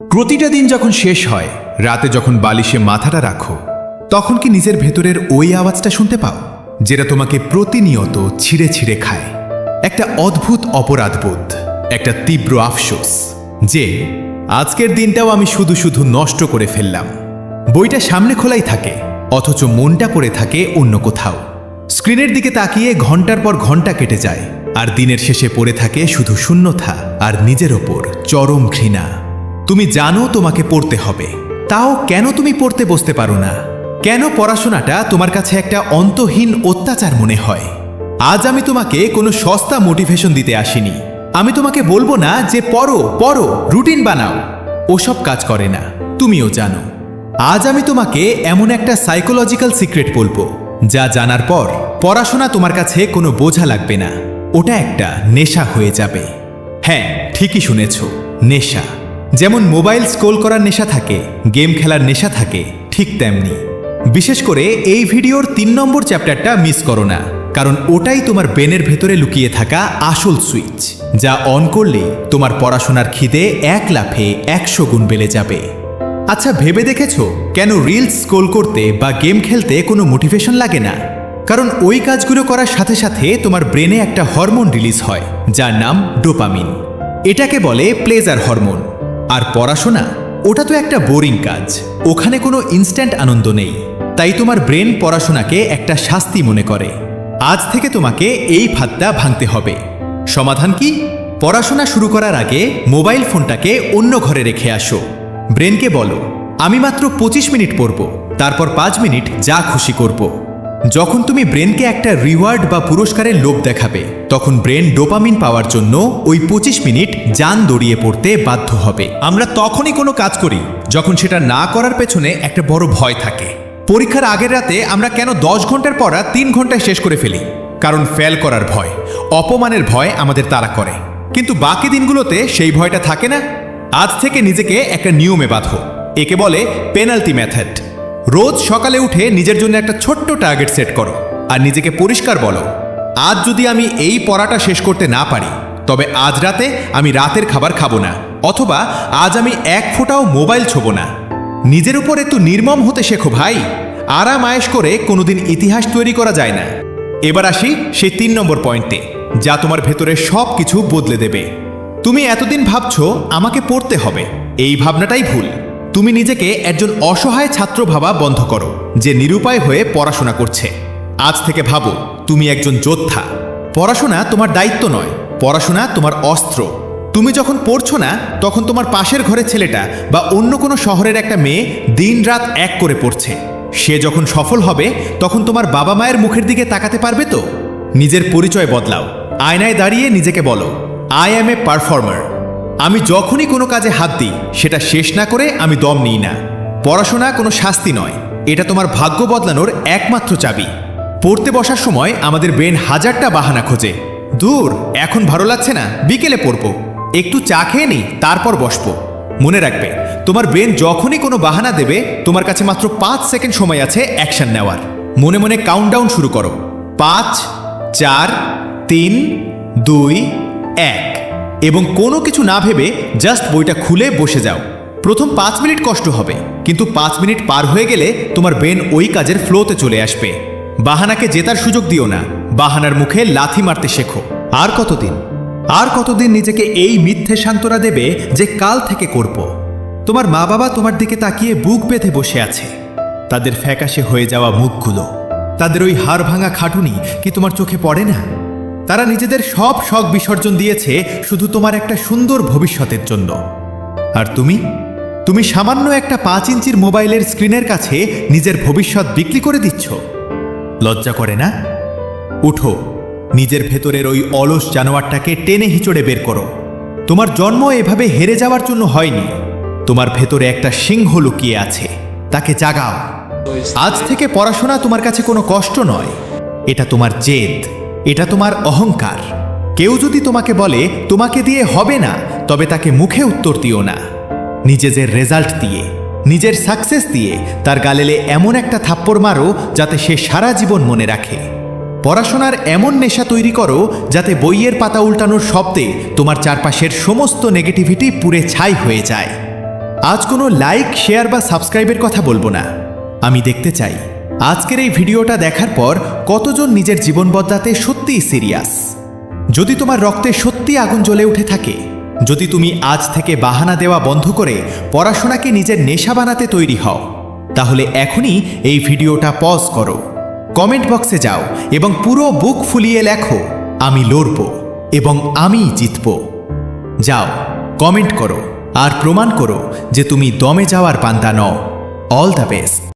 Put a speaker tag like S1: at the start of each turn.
S1: প্রতিটা দিন যখন শেষ হয়, রাতে যখন বালিশে মাথাটা রাখো, তখন কি নিজের ভেতরের ওই আওয়াজটা শুনতে পাও, যেটা তোমাকে প্রতিনিয়ত ছিঁড়ে ছিঁড়ে খায়? একটা অদ্ভুত অপরাধবোধ, একটা তীব্র আফসোস যে আজকের দিনটাও আমি শুধু শুধু নষ্ট করে ফেললাম। বইটা সামনে খোলাই থাকে, অথচ মনটা পড়ে থাকে অন্য কোথাও। স্ক্রিনের দিকে তাকিয়ে ঘন্টার পর ঘন্টা কেটে যায়, আর দিনের শেষে পড়ে থাকে শুধু শূন্যতা আর নিজের ওপর চরম ঘৃণা। তুমি জানো তোমাকে পড়তে হবে, তাও কেন তুমি পড়তে বসতে পারো না? কেন পড়াশোনাটা তোমার কাছে একটা অন্তহীন অত্যাচার মনে হয়? আজ আমি তোমাকে কোনো সস্তা মোটিভেশন দিতে আসিনি। আমি তোমাকে বলবো না যে পড়ো পড়ো, রুটিন বানাও। ওসব কাজ করে না, তুমিও জানো। আজ আমি তোমাকে এমন একটা সাইকোলজিক্যাল সিক্রেট বলবো, যা জানার পর পড়াশোনা তোমার কাছে কোনো বোঝা লাগবে না। ওটা একটা নেশা হয়ে যাবে। হ্যাঁ, ঠিকই শুনেছ, নেশা। যেমন মোবাইল স্ক্রোল করার নেশা থাকে, গেম খেলার নেশা থাকে, ঠিক তেমনি। বিশেষ করে এই ভিডিওর ৩ নম্বর চ্যাপ্টারটা মিস করো না, কারণ ওটাই তোমার ব্রেনের ভেতরে লুকিয়ে থাকা আসল সুইচ, যা অন করলে তোমার পড়াশোনার খিদে এক লাফে ১০০ গুণ বেড়ে যাবে। আচ্ছা, ভেবে দেখেছো কেন রিলস স্ক্রোল করতে বা গেম খেলতে কোনো মোটিভেশন লাগে না? কারণ ওই কাজগুলো করার সাথে সাথে তোমার ব্রেনে একটা হরমোন রিলিজ হয়, যার নাম ডোপামিন। এটাকে বলে প্লেজার হরমোন। আর পড়াশোনা, ওটা তো একটা বোরিং কাজ, ওখানে কোনো ইনস্ট্যান্ট আনন্দ নেই। তাই তোমার ব্রেন পড়াশোনাকে একটা শাস্তি মনে করে। আজ থেকে তোমাকে এই ফাঁদটা ভাঙতে হবে। সমাধান কি? পড়াশোনা শুরু করার আগে মোবাইল ফোনটাকে অন্য ঘরে রেখে আসো। ব্রেনকে বলো, আমি মাত্র ২৫ মিনিট পড়ব, তারপর ৫ মিনিট যা খুশি করব। যখন তুমি ব্রেনকে একটা রিওয়ার্ড বা পুরস্কারের লোভ দেখাবে, তখন ব্রেন ডোপামিন পাওয়ার জন্য ওই ২৫ মিনিট জান দড়িয়ে পড়তে বাধ্য হবে। আমরা তখনই কোনো কাজ করি যখন সেটা না করার পেছনে একটা বড় ভয় থাকে। পরীক্ষার আগের রাতে আমরা কেন ১০ ঘন্টার পড়া ৩ ঘন্টায় শেষ করে ফেলি? কারণ ফেল করার ভয়, অপমানের ভয় আমাদের তাড়া করে। কিন্তু বাকি দিনগুলোতে সেই ভয়টা থাকে না। আজ থেকে নিজেকে একটা নিয়মে বাঁধো। একে বলে পেনাল্টি মেথড। রোজ সকালে উঠে নিজের জন্য একটা ছোট্ট টার্গেট সেট করো, আর নিজেকে পরিষ্কার বলো, আজ যদি আমি এই পড়াটা শেষ করতে না পারি, তবে আজ রাতে আমি রাতের খাবার খাবো না, অথবা আজ আমি এক ফোঁটাও মোবাইল ছোবো না। নিজের উপর একটু নির্মম হতে শেখো ভাই। আরাম আয়েশ করে কোনোদিন ইতিহাস তৈরি করা যায় না। এবার আসি সেই ৩ নম্বর পয়েন্টে, যা তোমার ভেতরে সব কিছু বদলে দেবে। তুমি এতদিন ভাবছো আমাকে পড়তে হবে, এই ভাবনাটাই ভুল। তুমি নিজেকে একজন অসহায় ছাত্র ভাবা বন্ধ করো, যে নিরুপায় হয়ে পড়াশোনা করছে। আজ থেকে ভাবো তুমি একজন যোদ্ধা। পড়াশোনা তোমার দায়িত্ব নয়, পড়াশোনা তোমার অস্ত্র। তুমি যখন পড়ছো না, তখন তোমার পাশের ঘরের ছেলেটা বা অন্য কোনো শহরের একটা মেয়ে দিনরাত এক করে পড়ছে। সে যখন সফল হবে, তখন তোমার বাবা মায়ের মুখের দিকে তাকাতে পারবে তো? নিজের পরিচয় বদলাও। আয়নায় দাঁড়িয়ে নিজেকে বলো, আই অ্যাম এ পারফর্মার। আমি যখনই কোনো কাজে হাত দিই, সেটা শেষ না করে আমি দম নিই না। পড়াশোনা কোনো শাস্তি নয়, এটা তোমার ভাগ্য বদলানোর একমাত্র চাবি। পড়তে বসার সময় আমাদের ব্রেন হাজারটা বাহানা খোঁজে। দূর, এখন ভালো লাগছে না, বিকেলে পড়বো, একটু চা খেয়ে নিই, তারপর বসবো। মনে রাখবে, তোমার ব্রেন যখনই কোনো বাহানা দেবে, তোমার কাছে মাত্র ৫ সেকেন্ড সময় আছে অ্যাকশন নেওয়ার। মনে মনে কাউন্টডাউন শুরু করো। ৫, ৪, ৩, ২, ১। এবং কোনো কিছু না ভেবে জাস্ট বইটা খুলে বসে যাও। প্রথম ৫ মিনিট কষ্ট হবে, কিন্তু ৫ মিনিট পার হয়ে গেলে তোমার ব্রেন ওই কাজের ফ্লোতে চলে আসবে। বাহানাকে জেতার সুযোগ দিও না, বাহানার মুখে লাথি মারতে শেখো। আর কতদিন নিজেকে এই মিথ্যে সান্ত্বনা দেবে যে কাল থেকে করব? তোমার মা বাবা তোমার দিকে তাকিয়ে বুক বেঁধে বসে আছে। তাদের ফ্যাকাশে হয়ে যাওয়া মুখগুলো, তাদের ওই হাড় ভাঙা খাটুনি কি তোমার চোখে পড়ে না? তারা নিজেদের সব শখ বিসর্জন দিয়েছে শুধু তোমার একটা সুন্দর ভবিষ্যতের জন্য। আর তুমি সামান্য একটা ৫ ইঞ্চির মোবাইলের স্ক্রিনের কাছে নিজের ভবিষ্যৎ বিক্রি করে দিচ্ছ। লজ্জা করে না? উঠো, নিজের ভেতরের ওই অলস জানোয়ারটাকে টেনে হিচড়ে বের করো। তোমার জন্ম এভাবে হেরে যাওয়ার জন্য হয়নি। তোমার ভেতরে একটা সিংহ লুকিয়ে আছে, তাকে জাগাও। আজ থেকে পড়াশোনা তোমার কাছে কোনো কষ্ট নয়, এটা তোমার জেদ, এটা তোমার অহংকার। কেউ যদি তোমাকে বলে তোমাকে দিয়ে হবে না, তবে তাকে মুখে উত্তর দিও না। নিজেদের রেজাল্ট দিয়ে, নিজের সাকসেস দিয়ে তার গালেলে এমন একটা থাপ্পড় মারো যাতে সে সারা জীবন মনে রাখে। পড়াশোনার এমন নেশা তৈরি করো যাতে বইয়ের পাতা উল্টানোর শব্দে তোমার চারপাশের সমস্ত নেগেটিভিটি পুড়ে ছাই হয়ে যায়। আজ কোনো লাইক, শেয়ার বা সাবস্ক্রাইবের কথা বলবো না। আমি দেখতে চাই আজকের এই ভিডিওটা দেখার পর কতজন নিজের জীবন বদলাতে সত্যিই সিরিয়াস। যদি তোমার রক্তে সত্যি আগুন জ্বলে উঠে থাকে, যদি তুমি আজ থেকে বাহানা দেওয়া বন্ধ করে পড়াশোনাকে নিজের নেশা বানাতে তৈরি হও, তাহলে এখনই এই ভিডিওটা পজ করো, কমেন্ট বক্সে যাও এবং পুরো বুক ফুলিয়ে লেখো, আমি লড়ব এবং আমিই জিতব। যাও, কমেন্ট করো আর প্রমাণ করো যে তুমি দমে যাওয়ার পান্তা নও। All the best.